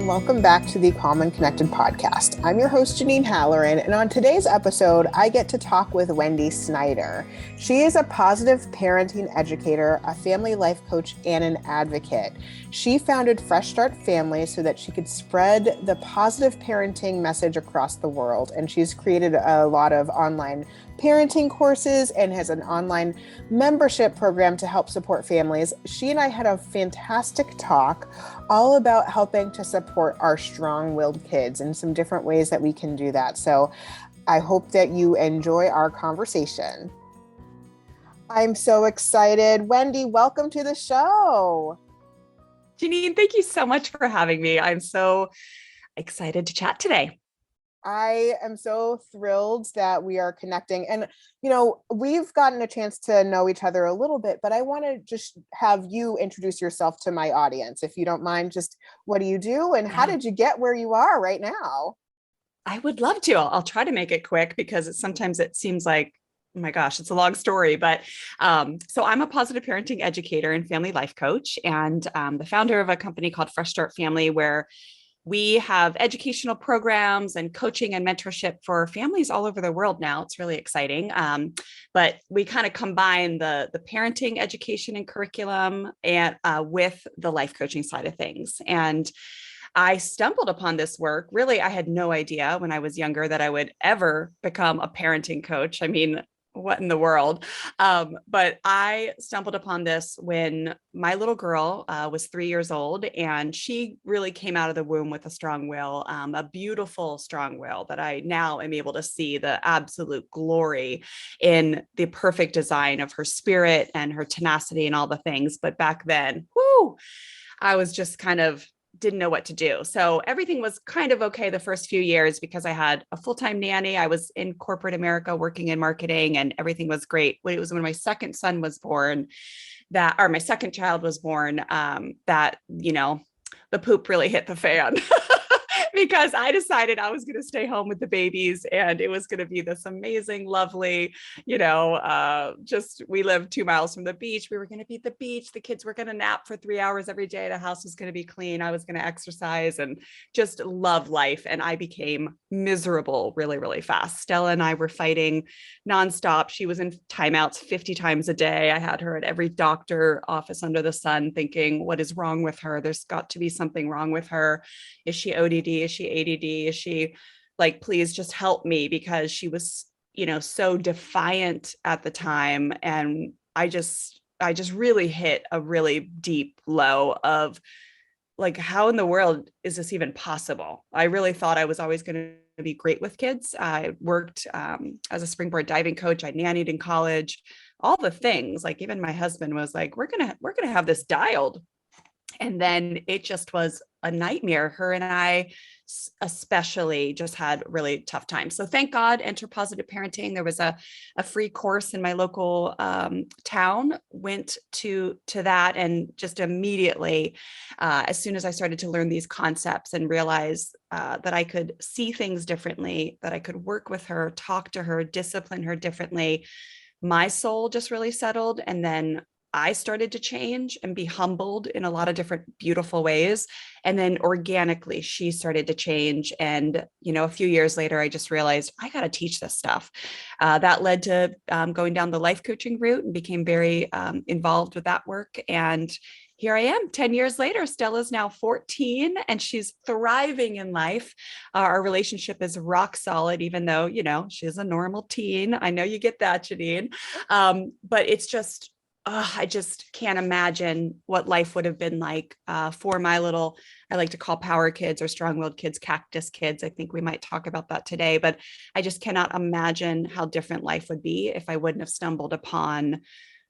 and welcome back to the Calm and Connected podcast. I'm your host, Janine Halloran, and on today's episode, I get to talk with Wendy Snyder. She is a positive parenting educator, a family life coach, and an advocate. She founded Fresh Start Family so that she could spread the positive parenting message across the world, and she's created a lot of online parenting courses and has an online membership program to help support families. She and I had a fantastic talk all about helping to support our strong-willed kids and some different ways that we can do that. So I hope that you enjoy our conversation. I'm so excited. Wendy, welcome to the show. Janine, thank you so much for having me. I'm so excited to chat today. I am so thrilled that we are connecting. And, we've gotten a chance to know each other a little bit, but I want to just have you introduce yourself to my audience. If you don't mind, just what do you do and how did you get where you are right now? I would love to. I'll try to make it quick because sometimes it seems like, oh my gosh, it's a long story. But so I'm a positive parenting educator and family life coach, and the founder of a company called Fresh Start Family, where we have educational programs and coaching and mentorship for families all over the world now. It's really exciting. But we kind of combine the parenting education and curriculum and with the life coaching side of things. And I stumbled upon this work. Really, I had no idea when I was younger that I would ever become a parenting coach. I mean, what in the world? But I stumbled upon this when my little girl was 3 years old, and she really came out of the womb with a strong will, a beautiful strong will that I now am able to see the absolute glory in the perfect design of her spirit and her tenacity and all the things. But back then, I was just kind of didn't know what to do. So everything was kind of okay the first few years because I had a full-time nanny. I was in corporate America working in marketing, and everything was great. It was when my second son was born my second child was born, that, the poop really hit the fan. Because I decided I was going to stay home with the babies, and it was going to be this amazing, lovely, just we lived 2 miles from the beach. We were going to be at the beach. The kids were going to nap for 3 hours every day. The house was going to be clean. I was going to exercise and just love life. And I became miserable really, really fast. Stella and I were fighting nonstop. She was in timeouts 50 times a day. I had her at every doctor office under the sun thinking, what is wrong with her? There's got to be something wrong with her. Is she ODD? Is she ADD? Is she like, please just help me? Because she was, so defiant at the time. And I just really hit a really deep low of like, how in the world is this even possible? I really thought I was always going to be great with kids. I worked as a springboard diving coach. I nannied in college, all the things. Like even my husband was like, we're going to have this dialed. And then it just was a nightmare. Her and I especially just had really tough times. So thank God, Enter Positive Parenting. There was a free course in my local town, went to that. And just immediately, as soon as I started to learn these concepts and realize that I could see things differently, that I could work with her, talk to her, discipline her differently, my soul just really settled. And then I started to change and be humbled in a lot of different beautiful ways. And then organically, she started to change. And, a few years later, I just realized I got to teach this stuff. That led to going down the life coaching route and became very involved with that work. And here I am 10 years later. Stella's now 14 and she's thriving in life. Our relationship is rock solid, even though, she's a normal teen. I know you get that, Janine. But it's just, I just can't imagine what life would have been like for my little, I like to call power kids or strong-willed kids, Cactus Kids. I think we might talk about that today, but I just cannot imagine how different life would be if I wouldn't have stumbled upon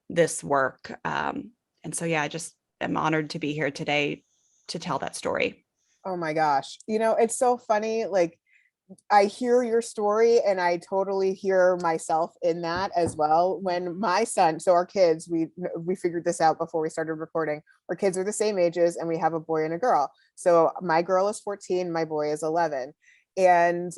this work. And so, I just am honored to be here today to tell that story. Oh my gosh. It's so funny. Like, I hear your story and I totally hear myself in that as well. When my son, so our kids, we figured this out before we started recording. Our kids are the same ages and we have a boy and a girl. So my girl is 14, my boy is 11. And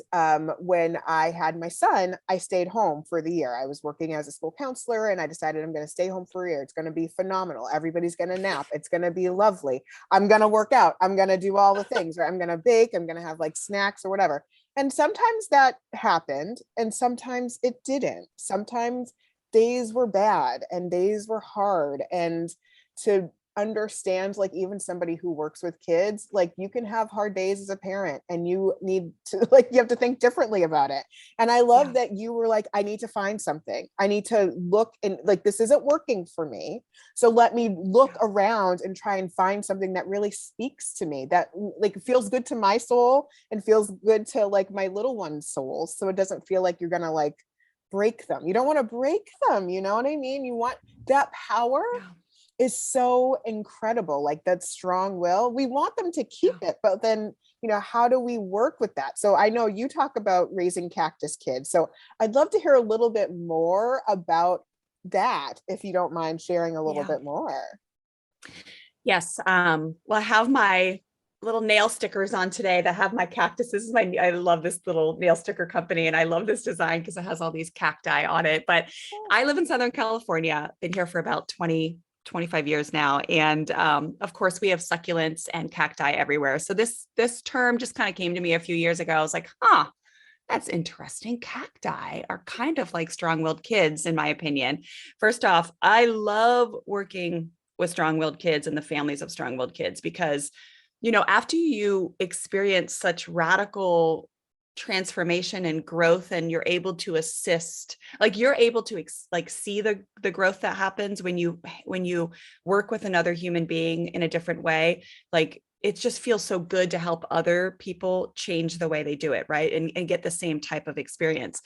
when I had my son, I stayed home for the year. I was working as a school counselor and I decided I'm going to stay home for a year. It's going to be phenomenal. Everybody's going to nap. It's going to be lovely. I'm going to work out. I'm going to do all the things, right? I'm going to bake. I'm going to have like snacks or whatever. And sometimes that happened and sometimes it didn't. Sometimes days were bad and days were hard. And to understand, like, even somebody who works with kids, like, you can have hard days as a parent and you need to, like, you have to think differently about it. And I love that you were like, I need to find something. I need to look, and like, this isn't working for me. So let me look around and try and find something that really speaks to me, that like feels good to my soul and feels good to like my little one's soul. So it doesn't feel like you're gonna like break them. You don't want to break them. You know what I mean? You want that power. Is so incredible. Like that strong will, we want them to keep it, but then, you know, how do we work with that? So I know you talk about raising Cactus Kids. So I'd love to hear a little bit more about that, if you don't mind sharing a little bit more. Yes. Well, I have my little nail stickers on today that have my cactuses. I love this little nail sticker company and I love this design because it has all these cacti on it. But I live in Southern California, been here for about 25 years now. And of course we have succulents and cacti everywhere. So this term just kind of came to me a few years ago. I was like, that's interesting. Cacti are kind of like strong-willed kids, in my opinion. First off, I love working with strong-willed kids and the families of strong-willed kids because, you know, after you experience such radical transformation and growth and you're able to assist, like you're able to see the growth that happens when you work with another human being in a different way. Like it just feels so good to help other people change the way they do it, right? And get the same type of experience.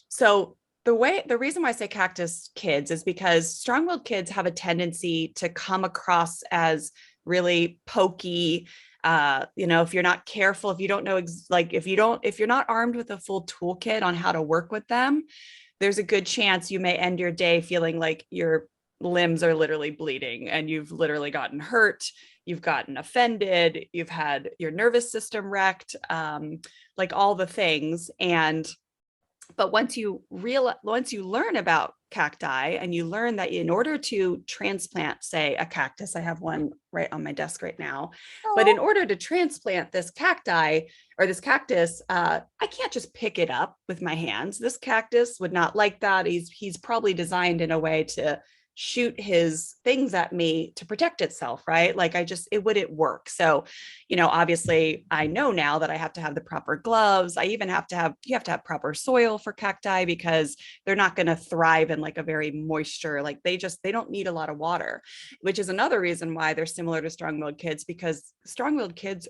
So the reason why I say Cactus Kids is because strong-willed kids have a tendency to come across as really pokey. You know, if you're not careful, if you don't know, if you're not armed with a full toolkit on how to work with them, there's a good chance you may end your day feeling like your limbs are literally bleeding and you've literally gotten hurt, you've gotten offended, you've had your nervous system wrecked, like all the things. But once you learn about cacti and you learn that in order to transplant, say, a cactus, I have one right on my desk right now, but in order to transplant this cacti or this cactus, I can't just pick it up with my hands. This cactus would not like that. He's probably designed in a way to shoot his things at me to protect itself, right? Like it wouldn't work. So, you know, obviously I know now that I have to have the proper gloves. You have to have proper soil for cacti because they're not going to thrive in like a very moisture, like they don't need a lot of water, which is another reason why they're similar to strong-willed kids, because strong-willed kids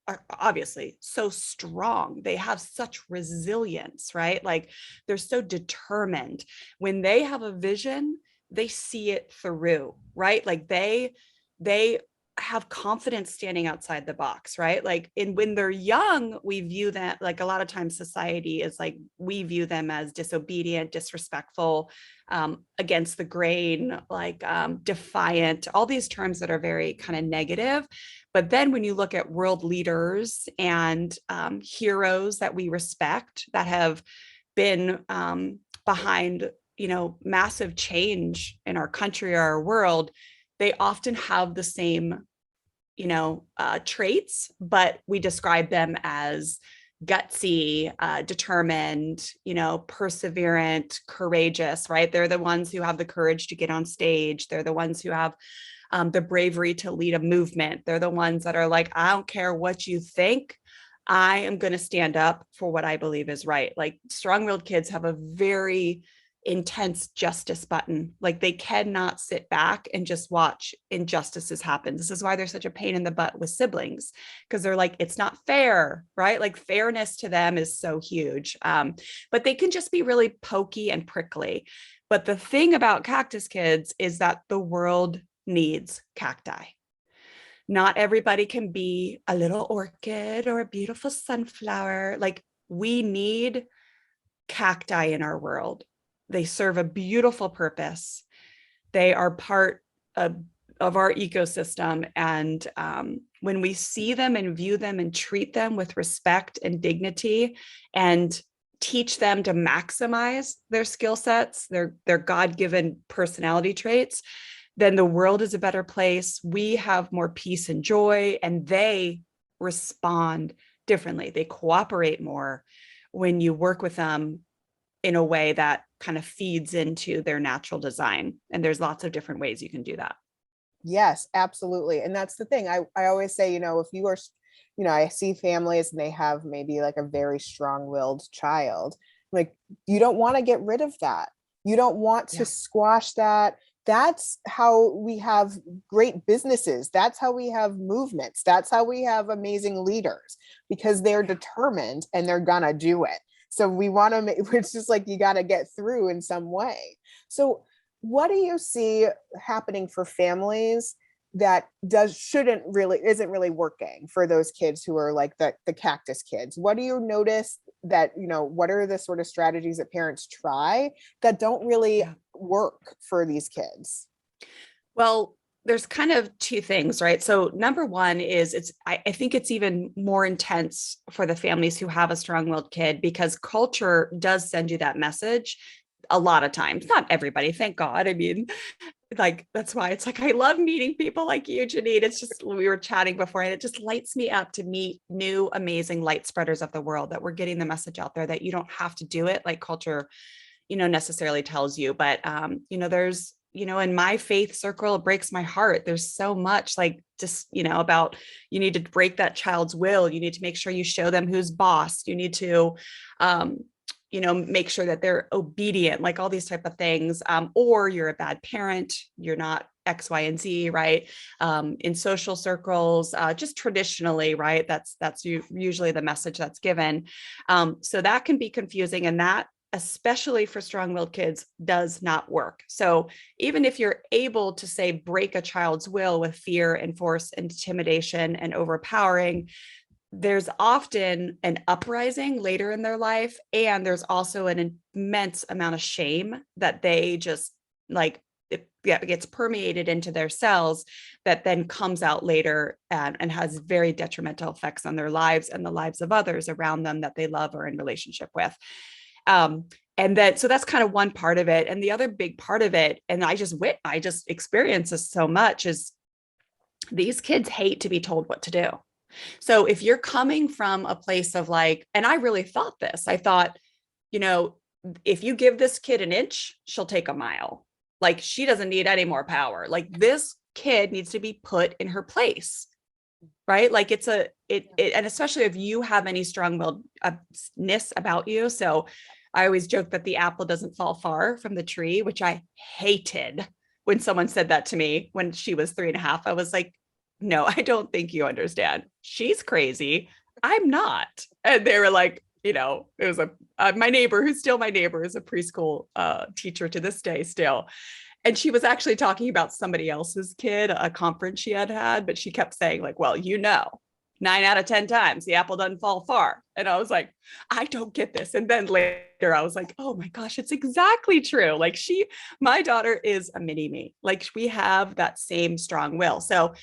are obviously so strong. They have such resilience, right? Like they're so determined. When they have a vision, they see it through, right? Like they have confidence standing outside the box, right? Like when they're young, we view that, like a lot of times society is like, we view them as disobedient, disrespectful, against the grain, like defiant, all these terms that are very kind of negative. But then when you look at world leaders and heroes that we respect that have been behind, you know, massive change in our country or our world, they often have the same, you know, traits, but we describe them as gutsy, determined, you know, perseverant, courageous, right? They're the ones who have the courage to get on stage. They're the ones who have the bravery to lead a movement. They're the ones that are like, I don't care what you think, I am going to stand up for what I believe is right. Like strong-willed kids have a very intense justice button. Like they cannot sit back and just watch injustices happen. This is why they're such a pain in the butt with siblings, because they're like, it's not fair, right? Like fairness to them is so huge. But they can just be really pokey and prickly. But the thing about Cactus Kids is that the world needs cacti. Not everybody can be a little orchid or a beautiful sunflower. Like we need cacti in our world. They serve a beautiful purpose. They are part of of our ecosystem. And when we see them and view them and treat them with respect and dignity and teach them to maximize their skill sets, their God-given personality traits, then the world is a better place. We have more peace and joy, and they respond differently. They cooperate more when you work with them in a way that kind of feeds into their natural design. And there's lots of different ways you can do that. Yes, absolutely. And that's the thing. I always say, if you are, I see families and they have maybe like a very strong-willed child. Like, you don't want to get rid of that. You don't want to squash that. That's how we have great businesses. That's how we have movements. That's how we have amazing leaders, because they're determined and they're gonna do it. So we want to make, it's just like, you got to get through in some way. So what do you see happening for families that isn't really working for those kids who are like the Cactus Kids? What do you notice that, what are the sort of strategies that parents try that don't really work for these kids? Well, there's kind of two things, right? So number one is I think it's even more intense for the families who have a strong-willed kid, because culture does send you that message a lot of times. Not everybody, thank God. I mean, like, that's why it's like, I love meeting people like you, Janine. It's just, we were chatting before, and it just lights me up to meet new, amazing light spreaders of the world, that we're getting the message out there that you don't have to do it like culture, necessarily tells you. But, there's, in my faith circle, it breaks my heart. There's so much like just, about, you need to break that child's will. You need to make sure you show them who's boss. You need to, make sure that they're obedient, like all these type of things. Or you're a bad parent. You're not X, Y, and Z, right? In social circles, just traditionally, right? That's usually the message that's given. So that can be confusing, and that, especially for strong-willed kids, does not work. So even if you're able to, say, break a child's will with fear and force, intimidation and overpowering, there's often an uprising later in their life. And there's also an immense amount of shame that they just like, it gets permeated into their cells, that then comes out later and has very detrimental effects on their lives and the lives of others around them that they love or in relationship with. And then, so that's kind of one part of it. And the other big part of it, and I just experience this so much, is these kids hate to be told what to do. So if you're coming from a place of like, and I really thought this, I thought, if you give this kid an inch, she'll take a mile. Like, she doesn't need any more power. Like, this kid needs to be put in her place. Right? Like, and especially if you have any strong-willedness about you. So I always joke that the apple doesn't fall far from the tree, which I hated when someone said that to me when she was 3.5. I was like, no, I don't think you understand. She's crazy. I'm not. And they were like, it was my neighbor, who's still my neighbor, is a preschool teacher to this day still. And she was actually talking about somebody else's kid, a conference she had, but she kept saying like, well, 9 out of 10 times the apple doesn't fall far. And I was like, I don't get this. And then later I was like, oh my gosh, it's exactly true. Like, my daughter is a mini me. Like, we have that same strong will. So,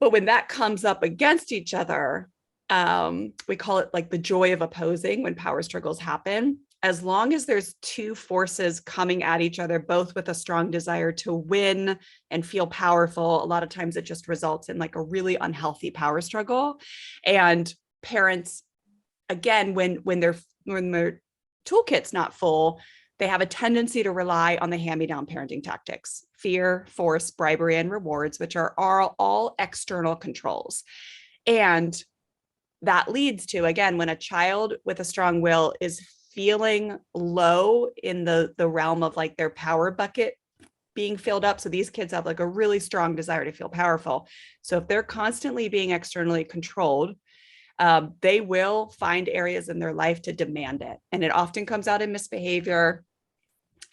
but when that comes up against each other, we call it like the joy of opposing, when power struggles happen. As long as there's two forces coming at each other, both with a strong desire to win and feel powerful, a lot of times it just results in like a really unhealthy power struggle. And parents, again, when their toolkit's not full, they have a tendency to rely on the hand-me-down parenting tactics: fear, force, bribery, and rewards, which are all external controls. And that leads to, again, when a child with a strong will is feeling low in the realm of like their power bucket being filled up. So these kids have like a really strong desire to feel powerful. So if they're constantly being externally controlled, they will find areas in their life to demand it. And it often comes out in misbehavior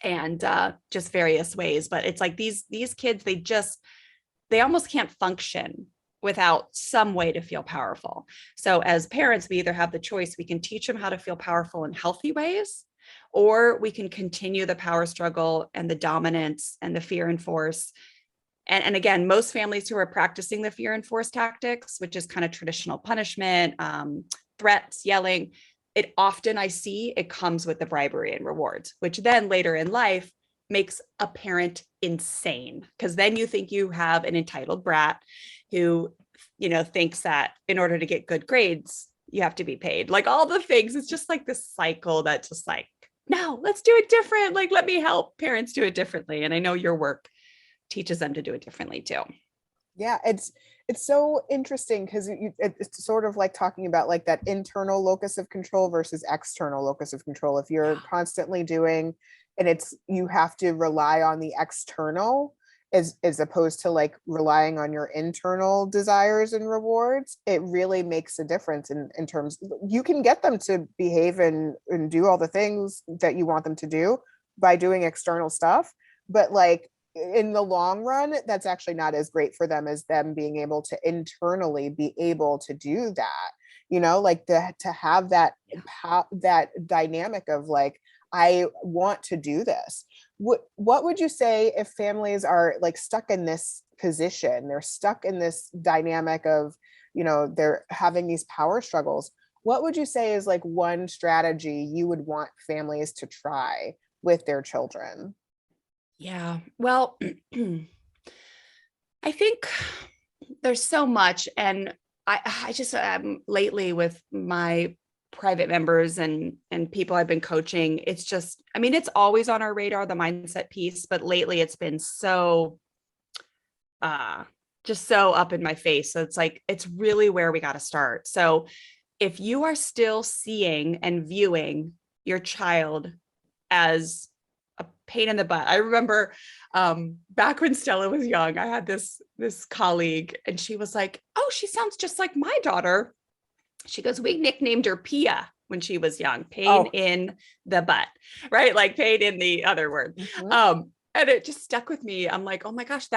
and just various ways. But it's like these kids, they almost can't function without some way to feel powerful. So as parents, we either have the choice: we can teach them how to feel powerful in healthy ways, or we can continue the power struggle and the dominance and the fear and force And again, most families who are practicing the fear and force tactics, which is kind of traditional punishment, threats, yelling, it often I see it comes with the bribery and rewards, which then later in life makes a parent insane, because then you think you have an entitled brat who, thinks that in order to get good grades, you have to be paid. Like all the things, it's just like this cycle that's just like, no, let's do it different. Like, let me help parents do it differently. And I know your work teaches them to do it differently too. Yeah, it's so interesting because it's sort of like talking about like that internal locus of control versus external locus of control. If you're constantly doing, and you have to rely on the external as opposed to like relying on your internal desires and rewards, it really makes a difference in terms, you can get them to behave and do all the things that you want them to do by doing external stuff. But like in the long run, that's actually not as great for them as them being able to internally be able to do that, like to have that dynamic of like, I want to do this. What would you say if families are like stuck in this position? They're stuck in this dynamic of, they're having these power struggles. What would you say is like one strategy you would want families to try with their children? Yeah, well, I think there's so much. And I just lately with my private members and people I've been coaching, it's just, I mean, it's always on our radar, the mindset piece, but lately it's been so just so up in my face. So it's like, it's really where we got to start. So if you are still seeing and viewing your child as a pain in the butt. I remember back when Stella was young, I had this colleague and she was like, oh, she sounds just like my daughter. She goes, we nicknamed her Pia when she was young, pain in the butt, right? Like pain in the other word. Mm-hmm. And it just stuck with me. I'm like, oh my gosh,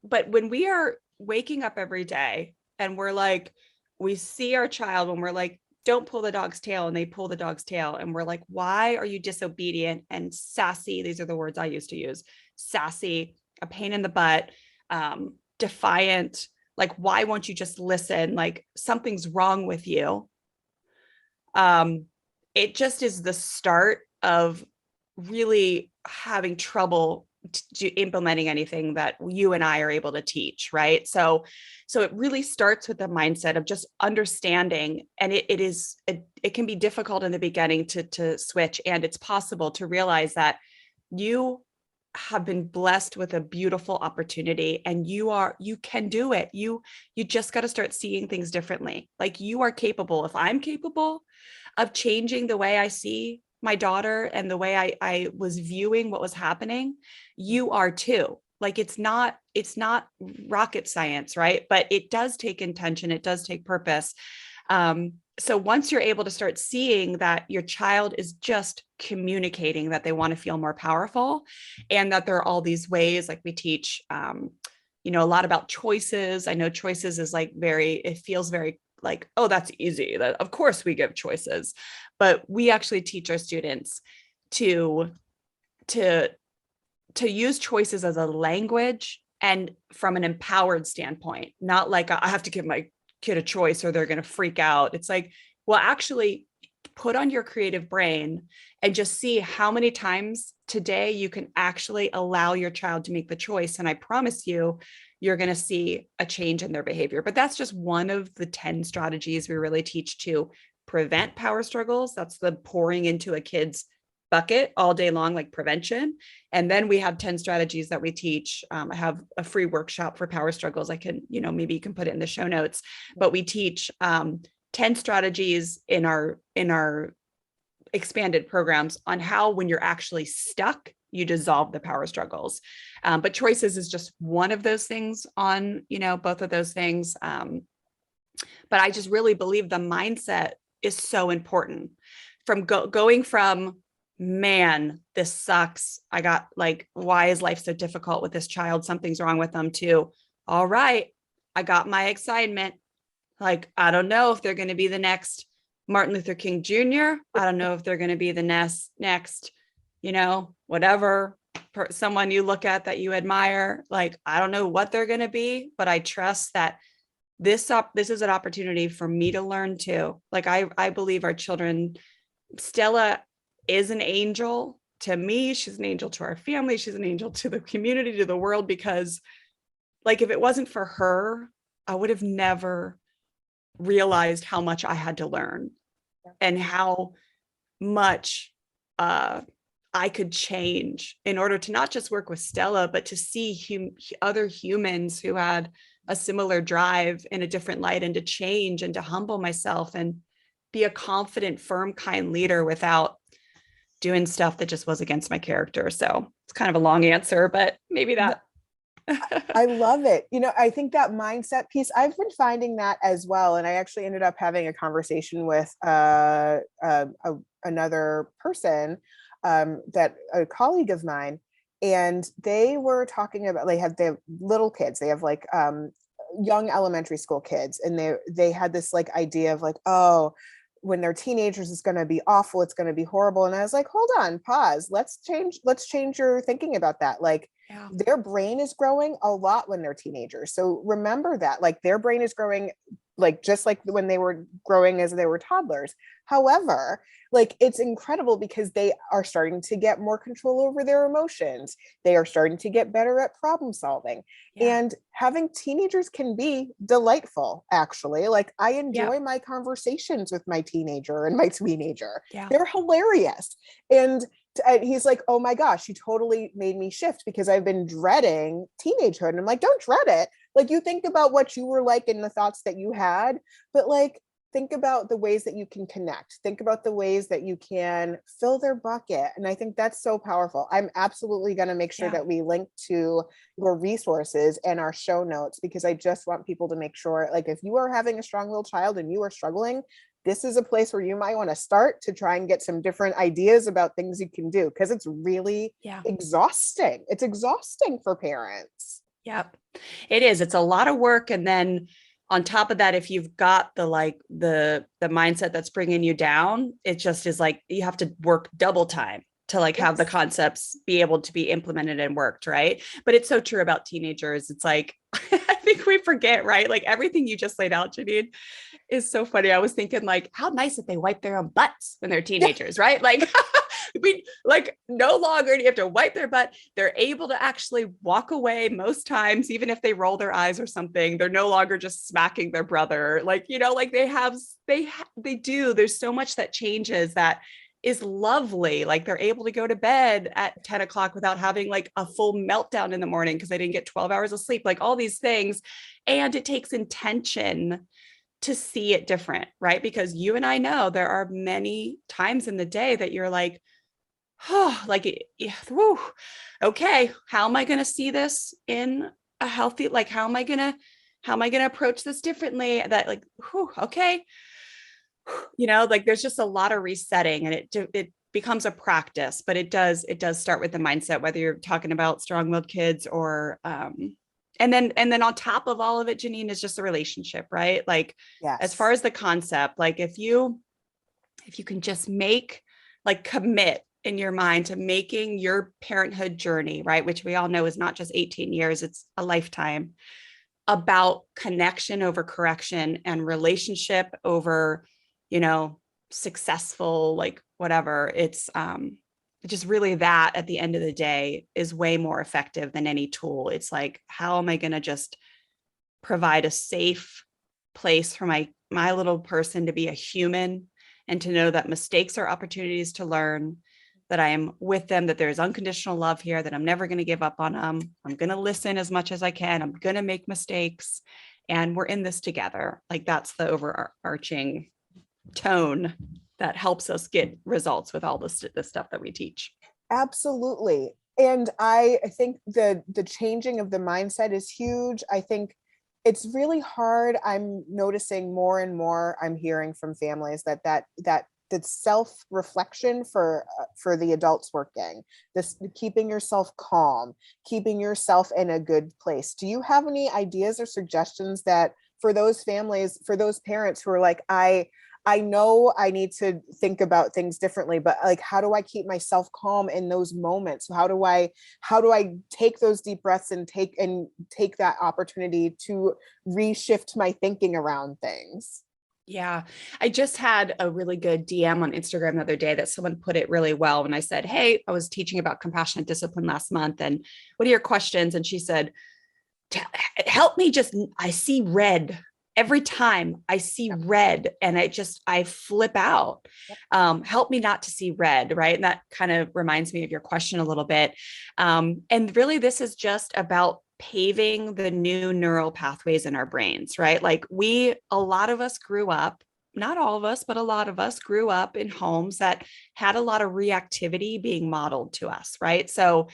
but when we are waking up every day and we're like, we see our child when we're like, don't pull the dog's tail, and they pull the dog's tail. And we're like, why are you disobedient and sassy? These are the words I used to use: sassy, a pain in the butt, defiant. Like, why won't you just listen? Like something's wrong with you. It just is the start of really having trouble implementing anything that you and I are able to teach. Right. So it really starts with the mindset of just understanding. And it can be difficult in the beginning to switch. And it's possible to realize that you have been blessed with a beautiful opportunity and you can do it. You just got to start seeing things differently. Like you are capable. If I'm capable of changing the way I see my daughter and the way I was viewing what was happening, you are too. Like it's not rocket science, right? But it does take intention. It does take purpose. So once you're able to start seeing that your child is just communicating that they want to feel more powerful and that there are all these ways, like we teach, a lot about choices. I know choices is like it feels very like, oh, that's easy. That of course we give choices, but we actually teach our students to use choices as a language and from an empowered standpoint, not like I have to give my kid a choice or they're going to freak out. It's like, well, actually put on your creative brain and just see how many times today you can actually allow your child to make the choice. And I promise you're going to see a change in their behavior. But that's just one of the 10 strategies we really teach to prevent power struggles. That's the pouring into a kid's bucket all day long, like prevention. And then we have 10 strategies that we teach. I have a free workshop for power struggles. I can, maybe you can put it in the show notes, but we teach 10 strategies in our expanded programs on how, when you're actually stuck, you dissolve the power struggles. But choices is just one of those things on, both of those things. But I just really believe the mindset is so important. From going from, man, this sucks. I got like, why is life so difficult with this child? Something's wrong with them, to, all right, I got my assignment. Like, I don't know if they're going to be the next Martin Luther King Jr. I don't know if they're going to be the next, whatever, someone you look at that you admire, like, I don't know what they're going to be, but I trust that this is an opportunity for me to learn too. Like, I believe our children, Stella is an angel to me. She's an angel to our family. She's an angel to the community, to the world, because like, if it wasn't for her, I would have never realized how much I had to learn and how much I could change in order to not just work with Stella, but to see other humans who had a similar drive in a different light, and to change and to humble myself and be a confident, firm, kind leader without doing stuff that just was against my character. So it's kind of a long answer, but maybe that. I love it. You know, I think that mindset piece, I've been finding that as well. And I actually ended up having a conversation with another person, that a colleague of mine, and they were talking about, they have little kids. They have like young elementary school kids. And they had this like idea of like, oh, when they're teenagers, it's going to be awful. It's going to be horrible. And I was like, hold on, pause. Let's change your thinking about that. Like, their brain is growing a lot when they're teenagers. So remember that, like, their brain is growing, like, just like when they were growing as they were toddlers. However, like, it's incredible because they are starting to get more control over their emotions. They are starting to get better at problem solving. And having teenagers can be delightful, actually. Like, I enjoy my conversations with my teenager and my teenager. They're hilarious. And he's like, oh my gosh, you totally made me shift because I've been dreading teenagehood. And I'm like, don't dread it. Like, you think about what you were like and the thoughts that you had, but like, think about the ways that you can connect. Think about the ways that you can fill their bucket. And I think that's so powerful. I'm absolutely going to make sure that we link to your resources and our show notes, because I just want people to make sure, like, if you are having a strong-willed child and you are struggling, this is a place where you might want to start to try and get some different ideas about things you can do, because it's really exhausting. It's exhausting for parents. Yep, it is. It's a lot of work. And then on top of that, if you've got the mindset that's bringing you down, it just is like, you have to work double time to like have the concepts be able to be implemented and worked. Right. But it's so true about teenagers. It's like, I think we forget, right? Like, everything you just laid out, Janine, is so funny. I was thinking, like, how nice if they wipe their own butts when they're teenagers, right? Like, we like, no longer do you have to wipe their butt. They're able to actually walk away most times, even if they roll their eyes or something. They're no longer just smacking their brother. Like, you know, like they do. There's so much that changes that is lovely. Like, they're able to go to bed at 10 o'clock without having like a full meltdown in the morning because they didn't get 12 hours of sleep, like all these things. And it takes intention to see it different, right? Because you and I know there are many times in the day that you're like, oh, like, whew, okay, how am I going to see this in a healthy, like, how am I going to approach this differently? That like, whew, okay. You know, like, there's just a lot of resetting, and it becomes a practice, but it does start with the mindset, whether you're talking about strong-willed kids or, and then on top of all of it, Janine, is just the relationship, right? Like, as far as the concept, like, if you can just commit in your mind to making your parenthood journey, right, which we all know is not just 18 years, it's a lifetime, about connection over correction and relationship over, you know, successful, like, whatever. It's just really that at the end of the day is way more effective than any tool. It's like, how am I going to just provide a safe place for my little person to be a human and to know that mistakes are opportunities to learn, that I am with them, that there's unconditional love here, that I'm never going to give up on them. I'm going to listen as much as I can. I'm going to make mistakes, and we're in this together. Like, that's the overarching tone that helps us get results with all the stuff that we teach. Absolutely. And I think the changing of the mindset is huge. I think it's really hard. I'm noticing more and more, I'm hearing from families that self-reflection for the adults working, this keeping yourself calm, keeping yourself in a good place. Do you have any ideas or suggestions that for those families, for those parents who are like, I know I need to think about things differently, but like, how do I keep myself calm in those moments? How do I take those deep breaths and take that opportunity to reshift my thinking around things? Yeah. I just had a really good DM on Instagram the other day that someone put it really well. When I said, hey, I was teaching about compassionate discipline last month, and what are your questions? And she said, help me I see red. Every time I see red and I flip out. Help me not to see red. Right. And that kind of reminds me of your question a little bit. And really, this is just about paving the new neural pathways in our brains, right? Like a lot of us grew up, not all of us, but a lot of us grew up in homes that had a lot of reactivity being modeled to us, right? So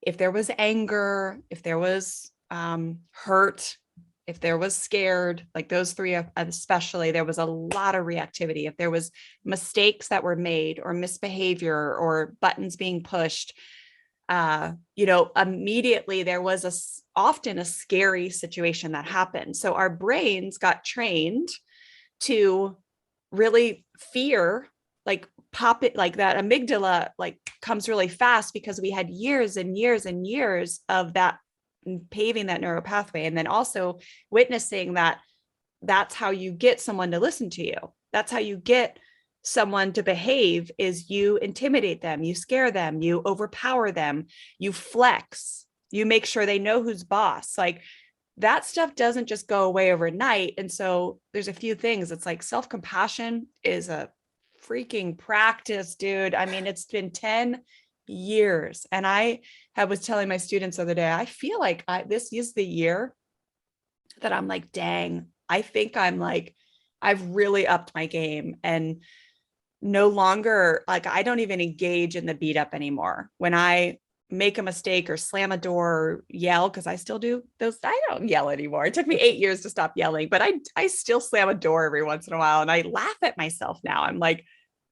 if there was anger, if there was hurt, if there was scared, like those three, especially, there was a lot of reactivity. If there was mistakes that were made or misbehavior or buttons being pushed, immediately there was often a scary situation that happened. So our brains got trained to really fear, like pop it, like that amygdala, like comes really fast because we had years and years and years of that paving that neural pathway. And then also witnessing that that's how you get someone to listen to you. That's how you get someone to behave, is you intimidate them, you scare them, you overpower them, you flex, you make sure they know who's boss. Like that stuff doesn't just go away overnight. And so there's a few things. It's like self-compassion is a freaking practice, dude. I mean, it's been 10 years. And I was telling my students the other day, I feel like this is the year that I'm like, dang, I think I've really upped my game, and no longer, like, I don't even engage in the beat up anymore. When I make a mistake or slam a door or yell, because I still do those, I don't yell anymore. It took me 8 years to stop yelling, but I still slam a door every once in a while. And I laugh at myself now. I'm like,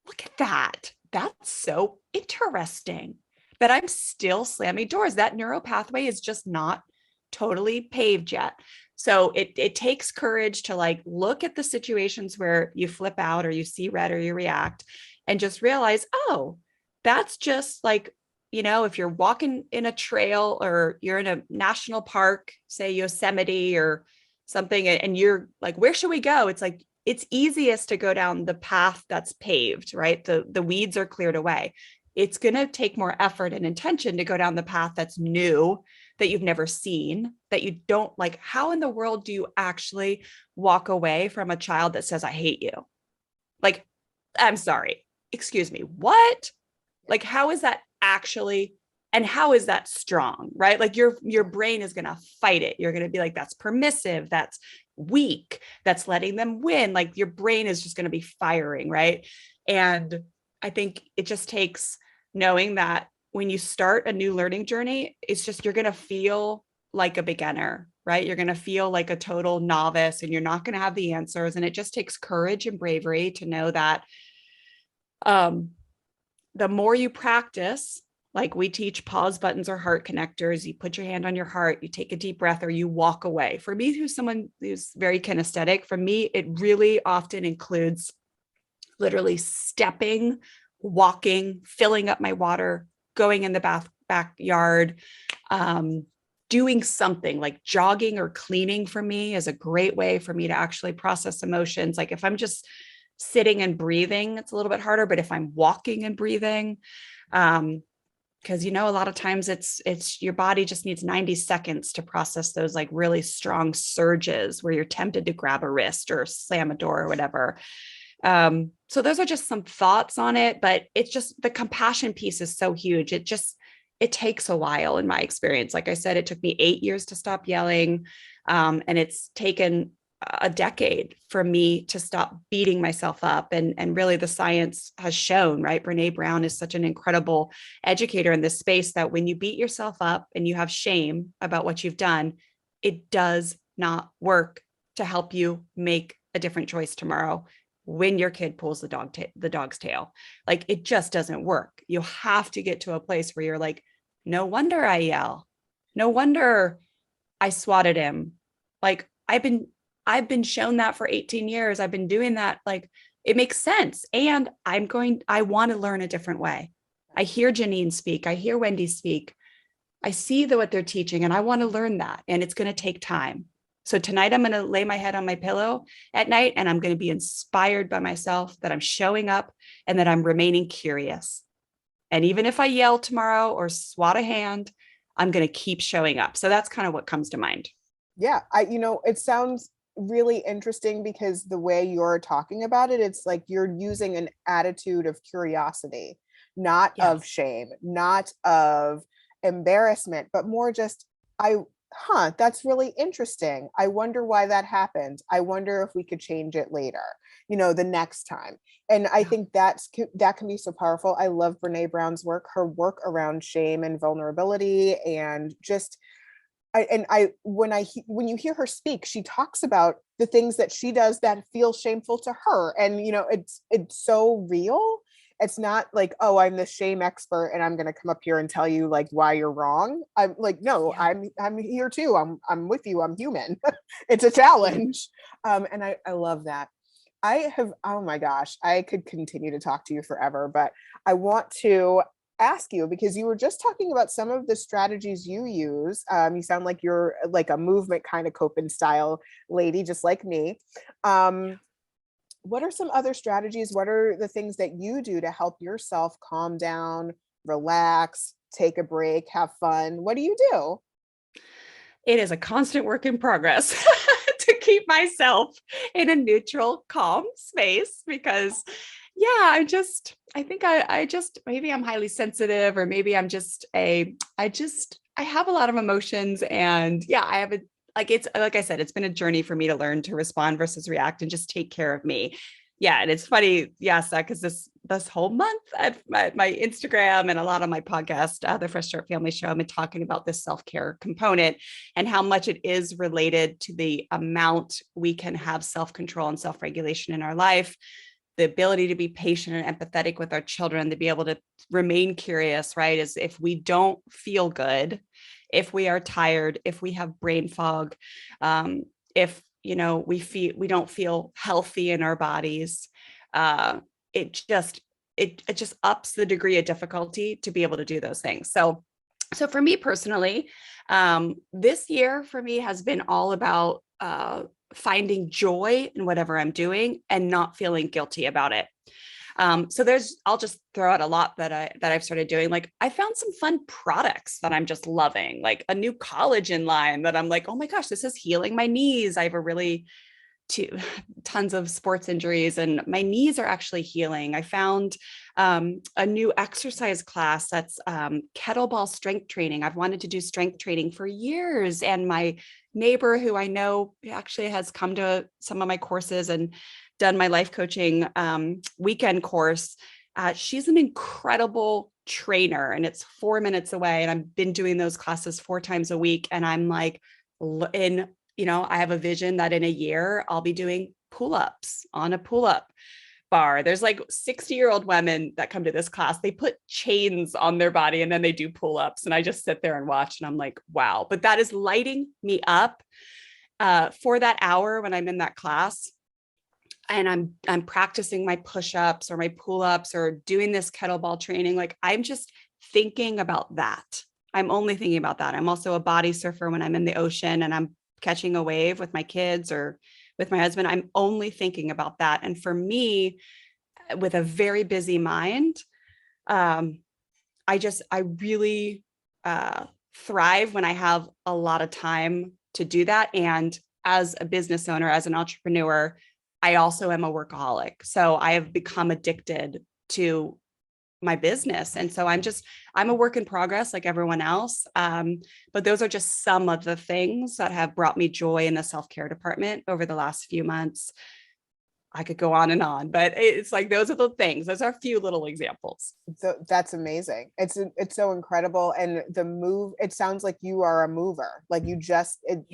look at that. That's so interesting that I'm still slamming doors. That neural pathway is just not totally paved yet. So it takes courage to like look at the situations where you flip out or you see red or you react, and just realize, oh, that's just like, if you're walking in a trail or you're in a national park, say Yosemite or something, and you're like, where should we go? It's like, it's easiest to go down the path that's paved, right? The weeds are cleared away. It's going to take more effort and intention to go down the path that's new, that you've never seen, that you don't like. How in the world do you actually walk away from a child that says, I hate you? Like, I'm sorry, excuse me, what? Like, how is that actually, and how is that strong, right? Like your brain is going to fight it. You're going to be like, that's permissive, that's weak, that's letting them win. Like your brain is just going to be firing, right? And I think it just takes knowing that when you start a new learning journey, it's just, you're going to feel like a beginner, right? You're going to feel like a total novice, and you're not going to have the answers. And it just takes courage and bravery to know that the more you practice, like we teach pause buttons or heart connectors, you put your hand on your heart, you take a deep breath, or you walk away. For me, who's someone who's very kinesthetic, for me, it really often includes literally stepping, walking, filling up my water, going in the backyard, doing something like jogging or cleaning. For me is a great way for me to actually process emotions. Like if I'm just sitting and breathing, it's a little bit harder, but if I'm walking and breathing, because a lot of times it's your body just needs 90 seconds to process those like really strong surges where you're tempted to grab a wrist or slam a door or whatever. So those are just some thoughts on it, but it's just, the compassion piece is so huge. It takes a while in my experience. Like I said, it took me 8 years to stop yelling. And it's taken a decade for me to stop beating myself up. And really the science has shown, right? Brene Brown is such an incredible educator in this space, that when you beat yourself up and you have shame about what you've done, it does not work to help you make a different choice tomorrow when your kid pulls the dog's tail. Like it just doesn't work. You have to get to a place where you're like, no wonder I yell. No wonder I swatted him. Like I've been shown that for 18 years. I've been doing that. Like it makes sense. And I want to learn a different way. I hear Janine speak. I hear Wendy speak. I see what they're teaching and I want to learn that. And it's going to take time. So tonight I'm going to lay my head on my pillow at night and I'm going to be inspired by myself that I'm showing up and that I'm remaining curious. And even if I yell tomorrow or swat a hand, I'm going to keep showing up. So that's kind of what comes to mind. Yeah, it sounds really interesting because the way you're talking about it, it's like you're using an attitude of curiosity, not Yeah. of shame, not of embarrassment, but more just, that's really interesting. I wonder why that happened. I wonder if we could change it later, the next time. And I think that can be so powerful. I love Brene Brown's work, her work around shame and vulnerability, and just when you hear her speak, she talks about the things that she does that feel shameful to her. And, it's so real. It's not like, oh, I'm the shame expert and I'm going to come up here and tell you like why you're wrong. I'm like, no, Yeah. I'm here too. I'm with you. I'm human. It's a challenge. And I love that. Oh my gosh, I could continue to talk to you forever, but I want to ask you, because you were just talking about some of the strategies you use. You sound like you're like a movement kind of coping style lady, just like me. What are some other strategies? What are the things that you do to help yourself calm down, relax, take a break, have fun? What do you do? It is a constant work in progress to keep myself in a neutral, calm space because I think I just, maybe I'm highly sensitive or maybe I have a lot of emotions and I have it's like I said, it's been a journey for me to learn to respond versus react and just take care of me. Yeah. And it's funny. Yes. Because this whole month at my Instagram and a lot of my podcast, the Fresh Start Family Show, I've been talking about this self-care component and how much it is related to the amount we can have self-control and self-regulation in our life, the ability to be patient and empathetic with our children, to be able to remain curious, right? Is if we don't feel good, if we are tired, if we have brain fog, if we don't feel healthy in our bodies, it just ups the degree of difficulty to be able to do those things. So for me personally, this year for me has been all about finding joy in whatever I'm doing and not feeling guilty about it. I'll just throw out a lot that I've started doing. Like I found some fun products that I'm just loving, like a new collagen line that I'm like, oh my gosh, this is healing my knees. I have tons of sports injuries and my knees are actually healing. I found a new exercise class that's kettlebell strength training. I've wanted to do strength training for years. And my neighbor who I know actually has come to some of my courses and done my life coaching weekend course. She's an incredible trainer and it's 4 minutes away. And I've been doing those classes 4 times a week. And I'm like I have a vision that in a year I'll be doing pull-ups on a pull-up bar. There's like 60-year-old women that come to this class. They put chains on their body and then they do pull-ups. And I just sit there and watch and I'm like, wow. But that is lighting me up for that hour when I'm in that class. And I'm practicing my push-ups or my pull-ups or doing this kettlebell training. Like I'm just thinking about that. I'm only thinking about that. I'm also a body surfer when I'm in the ocean and I'm catching a wave with my kids or with my husband. I'm only thinking about that. And for me, with a very busy mind, I really thrive when I have a lot of time to do that. And as a business owner, as an entrepreneur, I also am a workaholic. So I have become addicted to my business. And so I'm a work in progress like everyone else. But those are just some of the things that have brought me joy in the self-care department over the last few months. I could go on and on, but it's like, those are the things. Those are a few little examples. That's amazing. It's so incredible. And it sounds like you are a mover. Like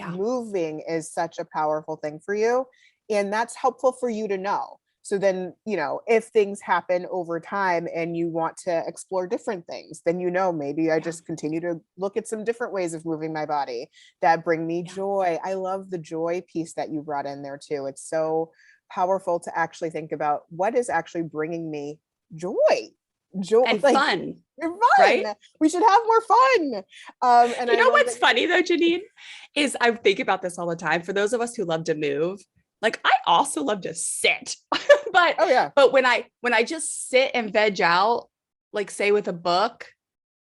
moving is such a powerful thing for you. And that's helpful for you to know. So then, if things happen over time and you want to explore different things, then, maybe I just continue to look at some different ways of moving my body that bring me joy. I love the joy piece that you brought in there too. It's so powerful to actually think about what is actually bringing me joy and like fun, fun. right? We should have more fun. And You I know love what's that funny though, Janine, is I think about this all the time. For those of us who love to move, like I also love to sit. but oh yeah, but when I just sit and veg out, like say with a book,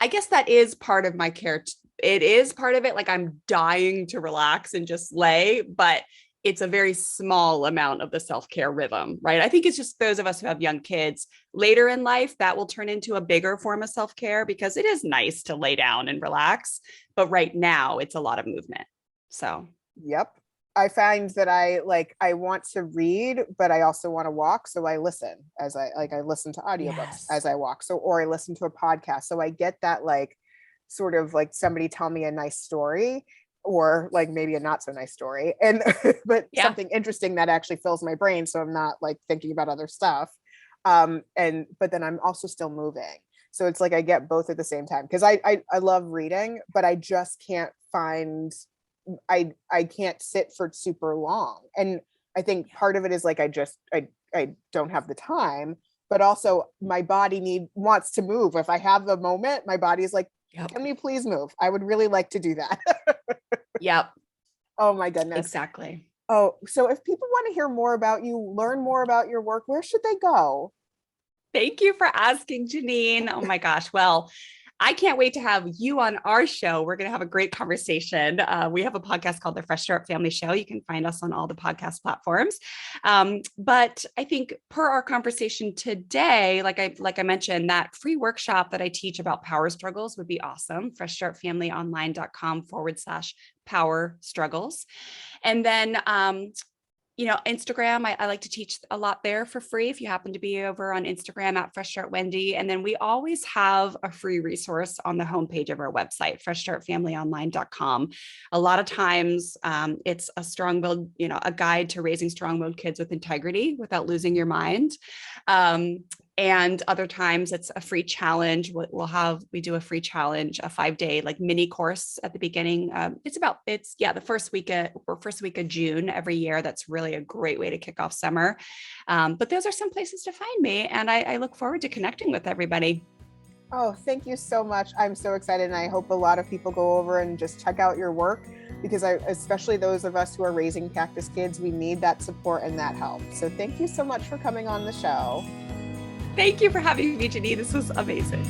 I guess that is part of my care. It is part of it. Like I'm dying to relax and just lay, but it's a very small amount of the self-care rhythm, right? I think it's just those of us who have young kids later in life that will turn into a bigger form of self-care because it is nice to lay down and relax. But right now it's a lot of movement. So, yep. I find that I want to read, but I also want to walk. So I listen as I listen to audiobooks as I walk. So, or I listen to a podcast. So I get that like sort of like somebody tell me a nice story or like maybe a not so nice story. And, but something interesting that actually fills my brain. So I'm not like thinking about other stuff. But then I'm also still moving. So it's like, I get both at the same time. Cause I love reading, but I just can't find, I can't sit for super long. And I think part of it is like, I don't have the time, but also my body wants to move. If I have the moment, my body's like, can we please move? I would really like to do that. Yep. Oh my goodness. Exactly. Oh, so if people want to hear more about you, learn more about your work, where should they go? Thank you for asking, Janine. Oh my gosh. Well, I can't wait to have you on our show. We're going to have a great conversation. We have a podcast called the Fresh Start Family Show. You can find us on all the podcast platforms. But I think per our conversation today, like I mentioned, that free workshop that I teach about power struggles would be awesome. freshstartfamilyonline.com/power struggles. And then, Instagram, I like to teach a lot there for free if you happen to be over on Instagram at Fresh Start Wendy. And then we always have a free resource on the homepage of our website, freshstartfamilyonline.com. A lot of times it's a strong-willed, a guide to raising strong-willed kids with integrity without losing your mind. And other times it's a free challenge. We do a free challenge, a 5-day like mini course at the beginning. The first week of June every year. That's really a great way to kick off summer. But those are some places to find me. And I look forward to connecting with everybody. Oh, thank you so much. I'm so excited. And I hope a lot of people go over and just check out your work because especially those of us who are raising Cactus Kids, we need that support and that help. So thank you so much for coming on the show. Thank you for having me, Janine. This was amazing.